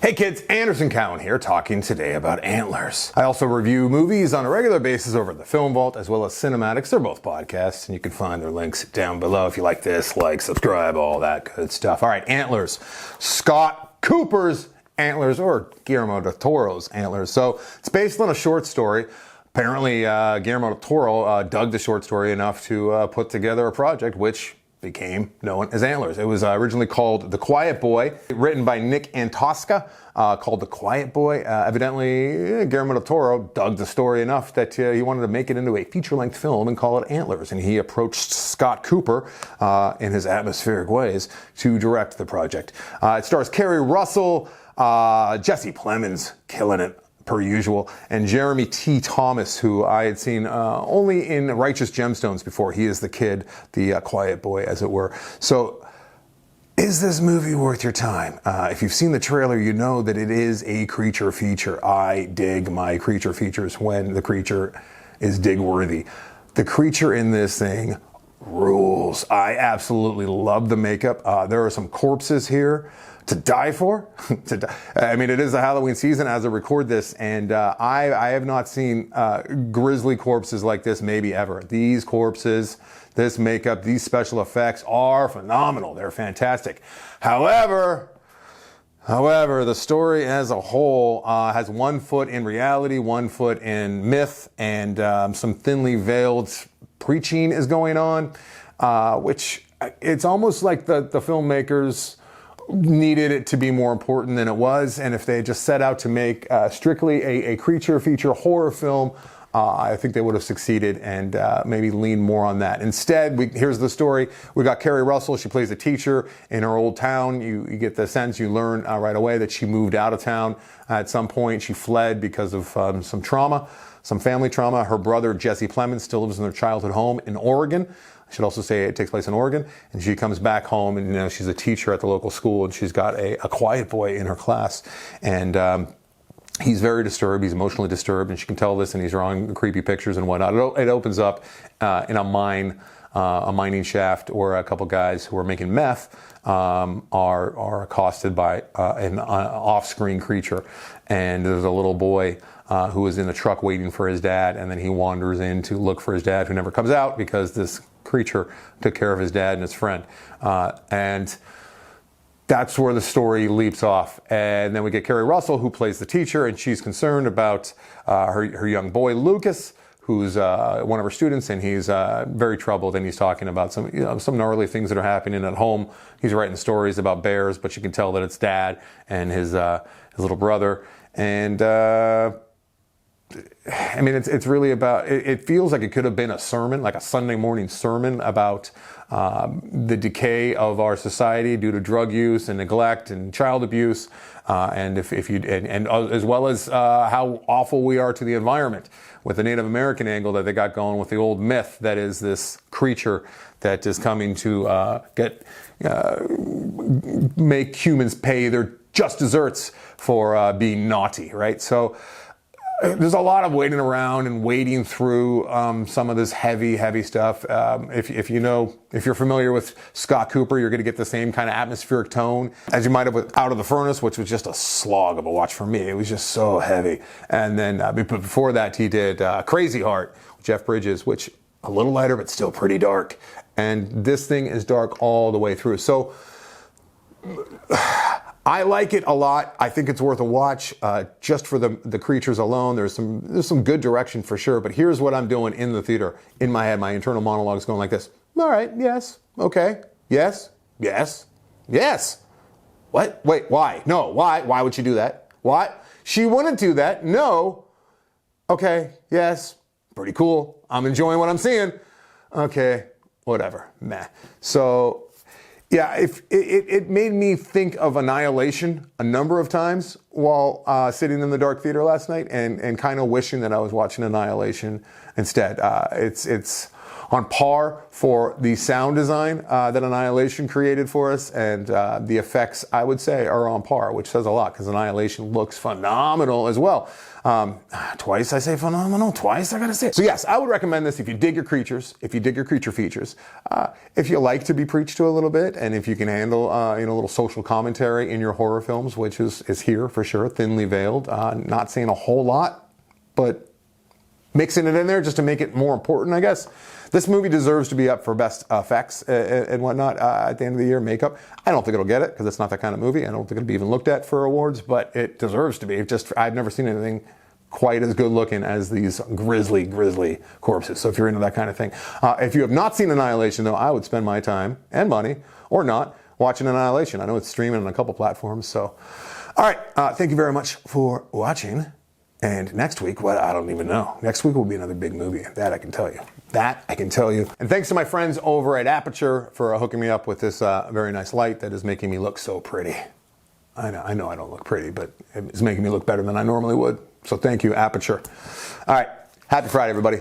Hey kids, Anderson Cowan here, talking today about Antlers. I also review movies on a regular basis over at the Film Vault, as well as CinemAddicts. They're both podcasts, and you can find their links down below. If you like this, like, subscribe, all that good stuff. All right, Antlers. Scott Cooper's Antlers, or Guillermo del Toro's Antlers. So it's based on a short story. Apparently, Guillermo del Toro dug the short story enough to put together a project which became known as Antlers. It was originally called The Quiet Boy, written by Nick Antosca, called The Quiet Boy. Evidently, Guillermo del Toro dug the story enough that he wanted to make it into a feature-length film and call it Antlers. And he approached Scott Cooper in his atmospheric ways to direct the project. It stars Carrie Russell, Jesse Plemons, killing it per usual, and Jeremy T. Thomas, who I had seen only in Righteous Gemstones before. He is the kid, the quiet boy, as it were. So, is this movie worth your time? If you've seen the trailer, you know that it is a creature feature. I dig my creature features when the creature is dig-worthy. The creature in this thing rules. I absolutely love the makeup. There are some corpses here to die for. I mean, it is the Halloween season as I record this, and I have not seen grisly corpses like this maybe ever. These corpses, this makeup, these special effects are phenomenal. They're fantastic. However, the story as a whole has 1 foot in reality, 1 foot in myth, and some thinly veiled preaching is going on, which it's almost like the filmmakers needed it to be more important than it was, and if they had just set out to make strictly a creature feature horror film, I think they would have succeeded and maybe lean more on that. Instead, here's the story. We got Carrie Russell. She plays a teacher in her old town. You get the sense, you learn right away that she moved out of town at some point. She fled because of some trauma, some family trauma. Her brother, Jesse Plemons, still lives in their childhood home in Oregon. I should also say it takes place in Oregon. And she comes back home, and she's a teacher at the local school, and she's got a quiet boy in her class. And he's very disturbed. He's emotionally disturbed, and she can tell this, and he's drawing creepy pictures and whatnot. It opens up in a mining shaft, where a couple guys who are making meth are accosted by an off-screen creature. And there's a little boy who is in the truck waiting for his dad, and then he wanders in to look for his dad, who never comes out because this creature took care of his dad and his friend. And that's where the story leaps off. And then we get Carrie Russell, who plays the teacher, and she's concerned about her young boy, Lucas, who's one of her students, and he's very troubled, and he's talking about some gnarly things that are happening at home. He's writing stories about bears, but you can tell that it's dad and his little brother. And I mean, it's really about, it feels like it could have been a sermon, like a Sunday morning sermon about the decay of our society due to drug use and neglect and child abuse, and as well as how awful we are to the environment, with the Native American angle that they got going with the old myth that is this creature that is coming to make humans pay their just desserts for being naughty, right? So there's a lot of waiting around and wading through some of this heavy stuff. If you're familiar with Scott Cooper, you're going to get the same kind of atmospheric tone as you might have with Out of the Furnace, which was just a slog of a watch for me. It was just so heavy. And then before that, he did Crazy Heart with Jeff Bridges, which a little lighter but still pretty dark. And this thing is dark all the way through. So I like it a lot. I think it's worth a watch just for the creatures alone. There's some good direction for sure. But here's what I'm doing in the theater. In my head, my internal monologue is going like this. All right, yes, okay, yes, yes, yes. What? Wait, why? No, why? Why would she do that? What? She wouldn't do that. No. Okay, yes, pretty cool. I'm enjoying what I'm seeing. Okay, whatever, meh. So, yeah, it made me think of Annihilation a number of times while sitting in the dark theater last night, and kind of wishing that I was watching Annihilation instead. It's on par for the sound design that Annihilation created for us, and the effects, I would say, are on par, which says a lot because Annihilation looks phenomenal as well. Twice I say phenomenal, twice I gotta say it. So yes, I would recommend this if you dig your creatures, if you dig your creature features, if you like to be preached to a little bit, and if you can handle a little social commentary in your horror films, which is here for sure, thinly veiled, not saying a whole lot, but mixing it in there just to make it more important, I guess. This movie deserves to be up for best effects and whatnot at the end of the year, makeup. I don't think it'll get it because it's not that kind of movie. I don't think it'll be even looked at for awards, but it deserves to be. I've never seen anything quite as good looking as these grisly corpses. So if you're into that kind of thing. If you have not seen Annihilation, though, I would spend my time and money, or not, watching Annihilation. I know it's streaming on a couple platforms. So, all right. Thank you very much for watching. And next week, well, I don't even know. Next week will be another big movie. That I can tell you. That I can tell you. And thanks to my friends over at Aperture for hooking me up with this very nice light that is making me look so pretty. I know I don't look pretty, but it's making me look better than I normally would. So thank you, Aperture. All right. Happy Friday, everybody.